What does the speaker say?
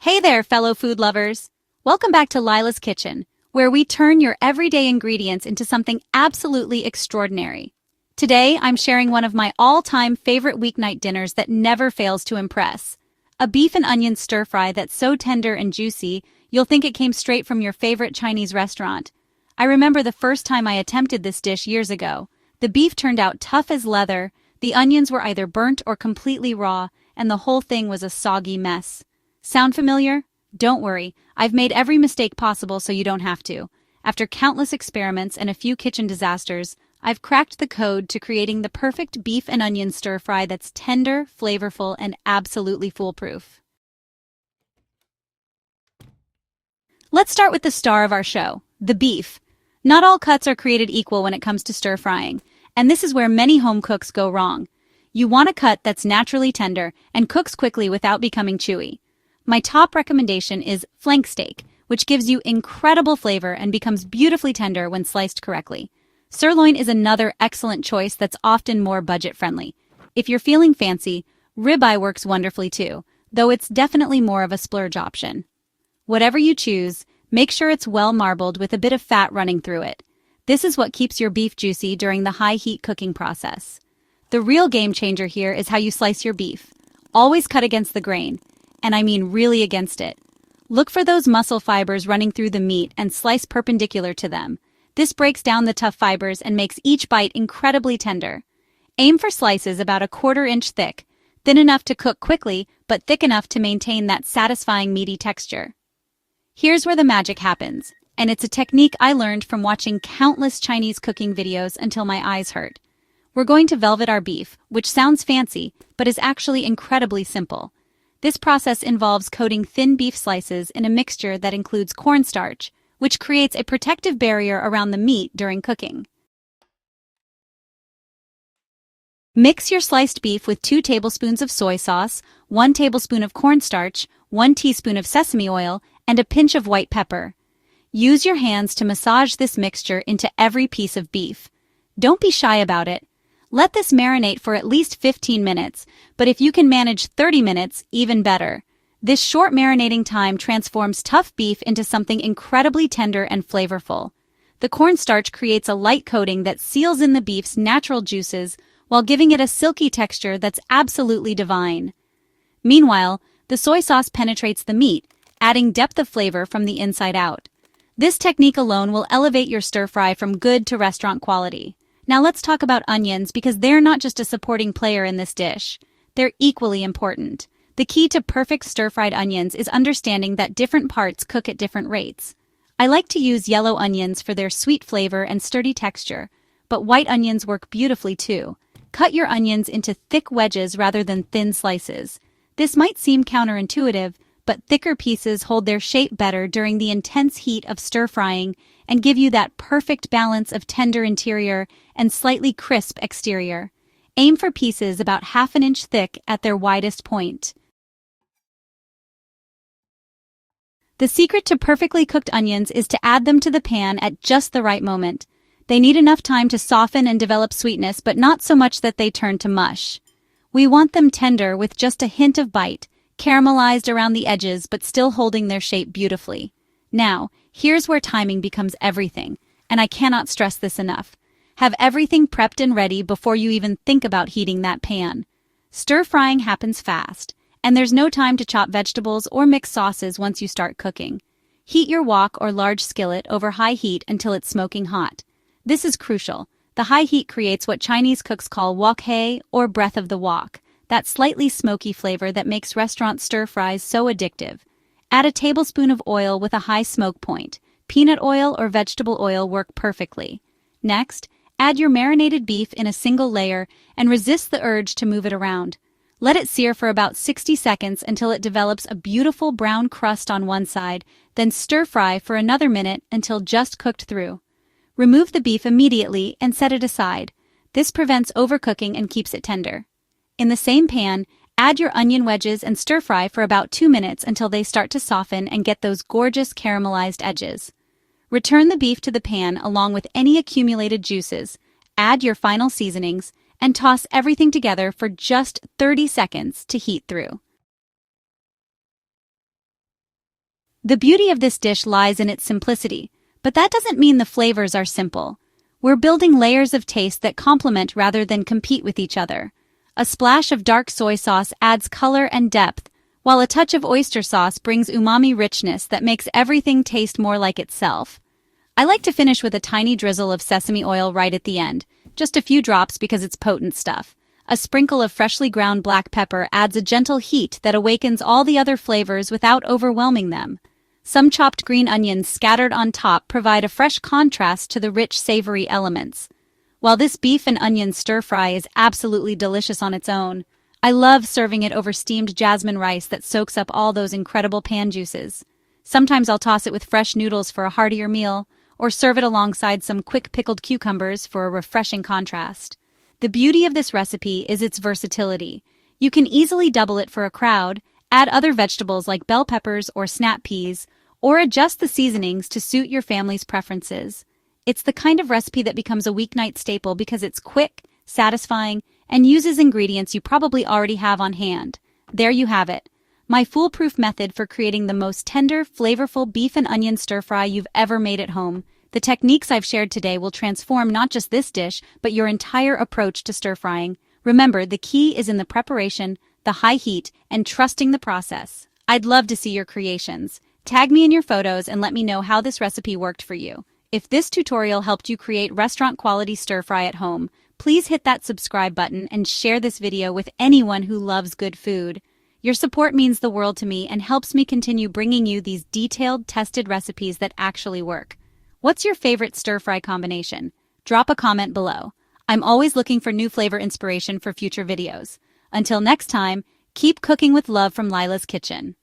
Hey there, fellow food lovers! Welcome back to Lila's Kitchen, where we turn your everyday ingredients into something absolutely extraordinary. Today, I'm sharing one of my all-time favorite weeknight dinners that never fails to impress. A beef and onion stir-fry that's so tender and juicy, you'll think it came straight from your favorite Chinese restaurant. I remember the first time I attempted this dish years ago. The beef turned out tough as leather, the onions were either burnt or completely raw, and the whole thing was a soggy mess. Sound familiar? Don't worry, I've made every mistake possible so you don't have to. After countless experiments and a few kitchen disasters, I've cracked the code to creating the perfect beef and onion stir-fry that's tender, flavorful, and absolutely foolproof. Let's start with the star of our show, the beef. Not all cuts are created equal when it comes to stir-frying, and this is where many home cooks go wrong. You want a cut that's naturally tender and cooks quickly without becoming chewy. My top recommendation is flank steak, which gives you incredible flavor and becomes beautifully tender when sliced correctly. Sirloin is another excellent choice that's often more budget-friendly. If you're feeling fancy, ribeye works wonderfully too, though it's definitely more of a splurge option. Whatever you choose, make sure it's well marbled with a bit of fat running through it. This is what keeps your beef juicy during the high-heat cooking process. The real game changer here is how you slice your beef. Always cut against the grain, and I mean really against it. Look for those muscle fibers running through the meat and slice perpendicular to them. This breaks down the tough fibers and makes each bite incredibly tender. Aim for slices about a 1/4 inch thick, thin enough to cook quickly, but thick enough to maintain that satisfying meaty texture. Here's where the magic happens, and it's a technique I learned from watching countless Chinese cooking videos until my eyes hurt. We're going to velvet our beef, which sounds fancy, but is actually incredibly simple. This process involves coating thin beef slices in a mixture that includes cornstarch, which creates a protective barrier around the meat during cooking. Mix your sliced beef with 2 tablespoons of soy sauce, 1 tablespoon of cornstarch, 1 teaspoon of sesame oil, and a pinch of white pepper. Use your hands to massage this mixture into every piece of beef. Don't be shy about it. Let this marinate for at least 15 minutes, but if you can manage 30 minutes, even better. This short marinating time transforms tough beef into something incredibly tender and flavorful. The cornstarch creates a light coating that seals in the beef's natural juices while giving it a silky texture that's absolutely divine. Meanwhile, the soy sauce penetrates the meat, adding depth of flavor from the inside out. This technique alone will elevate your stir-fry from good to restaurant quality. Now let's talk about onions because they're not just a supporting player in this dish. They're equally important. The key to perfect stir-fried onions is understanding that different parts cook at different rates. I like to use yellow onions for their sweet flavor and sturdy texture, but white onions work beautifully too. Cut your onions into thick wedges rather than thin slices. This might seem counterintuitive, but thicker pieces hold their shape better during the intense heat of stir-frying and give you that perfect balance of tender interior and slightly crisp exterior. Aim for pieces about 1/2 inch thick at their widest point. The secret to perfectly cooked onions is to add them to the pan at just the right moment. They need enough time to soften and develop sweetness, but not so much that they turn to mush. We want them tender with just a hint of bite, caramelized around the edges but still holding their shape beautifully. Now, here's where timing becomes everything, and I cannot stress this enough. Have everything prepped and ready before you even think about heating that pan. Stir-frying happens fast, and there's no time to chop vegetables or mix sauces once you start cooking. Heat your wok or large skillet over high heat until it's smoking hot. This is crucial. The high heat creates what Chinese cooks call wok hei, or breath of the wok, that slightly smoky flavor that makes restaurant stir-fries so addictive. Add a tablespoon of oil with a high smoke point. Peanut oil or vegetable oil work perfectly. Next, add your marinated beef in a single layer and resist the urge to move it around. Let it sear for about 60 seconds until it develops a beautiful brown crust on one side, then stir-fry for another minute until just cooked through. Remove the beef immediately and set it aside. This prevents overcooking and keeps it tender. In the same pan, add your onion wedges and stir-fry for about 2 minutes until they start to soften and get those gorgeous caramelized edges. Return the beef to the pan along with any accumulated juices, add your final seasonings, and toss everything together for just 30 seconds to heat through. The beauty of this dish lies in its simplicity, but that doesn't mean the flavors are simple. We're building layers of taste that complement rather than compete with each other. A splash of dark soy sauce adds color and depth, while a touch of oyster sauce brings umami richness that makes everything taste more like itself. I like to finish with a tiny drizzle of sesame oil right at the end, just a few drops because it's potent stuff. A sprinkle of freshly ground black pepper adds a gentle heat that awakens all the other flavors without overwhelming them. Some chopped green onions scattered on top provide a fresh contrast to the rich, savory elements. While this beef and onion stir-fry is absolutely delicious on its own, I love serving it over steamed jasmine rice that soaks up all those incredible pan juices. Sometimes I'll toss it with fresh noodles for a heartier meal, or serve it alongside some quick pickled cucumbers for a refreshing contrast. The beauty of this recipe is its versatility. You can easily double it for a crowd, add other vegetables like bell peppers or snap peas, or adjust the seasonings to suit your family's preferences. It's the kind of recipe that becomes a weeknight staple because it's quick, satisfying, and uses ingredients you probably already have on hand. There you have it. My foolproof method for creating the most tender, flavorful beef and onion stir-fry you've ever made at home. The techniques I've shared today will transform not just this dish, but your entire approach to stir-frying. Remember, the key is in the preparation, the high heat, and trusting the process. I'd love to see your creations. Tag me in your photos and let me know how this recipe worked for you. If this tutorial helped you create restaurant-quality stir-fry at home, please hit that subscribe button and share this video with anyone who loves good food. Your support means the world to me and helps me continue bringing you these detailed, tested recipes that actually work. What's your favorite stir-fry combination? Drop a comment below. I'm always looking for new flavor inspiration for future videos. Until next time, keep cooking with love from Lila's Kitchen.